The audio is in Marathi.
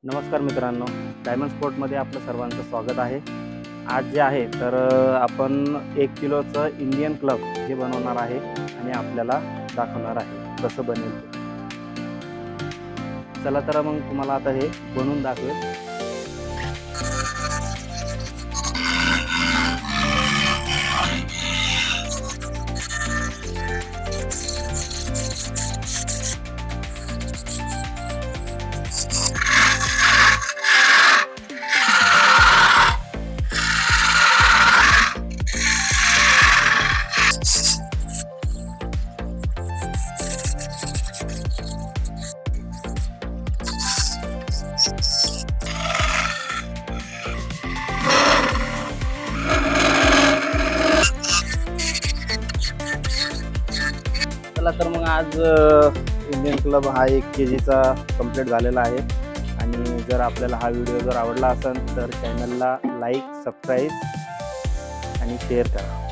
नमस्कार मित्रांनो, डायमंड स्पोर्टमध्ये आपलं सर्वांचं स्वागत आहे. आज जे आहे तर आपण 1 किलोचं इंडियन क्लब हे बनवणार आहे आणि आपल्याला दाखवणार आहे कसं बनेल ते. चला तर मग तुम्हाला आता हे बनवून दाखवेल. चला तर मग आज इंडियन क्लब हा 1 kgचा कंप्लीट झालेला आहे. आणि जर आपल्याला हा व्हिडिओ जर आवडला असेल तर चॅनलला लाईक, सबस्क्राईब आणि शेअर करा.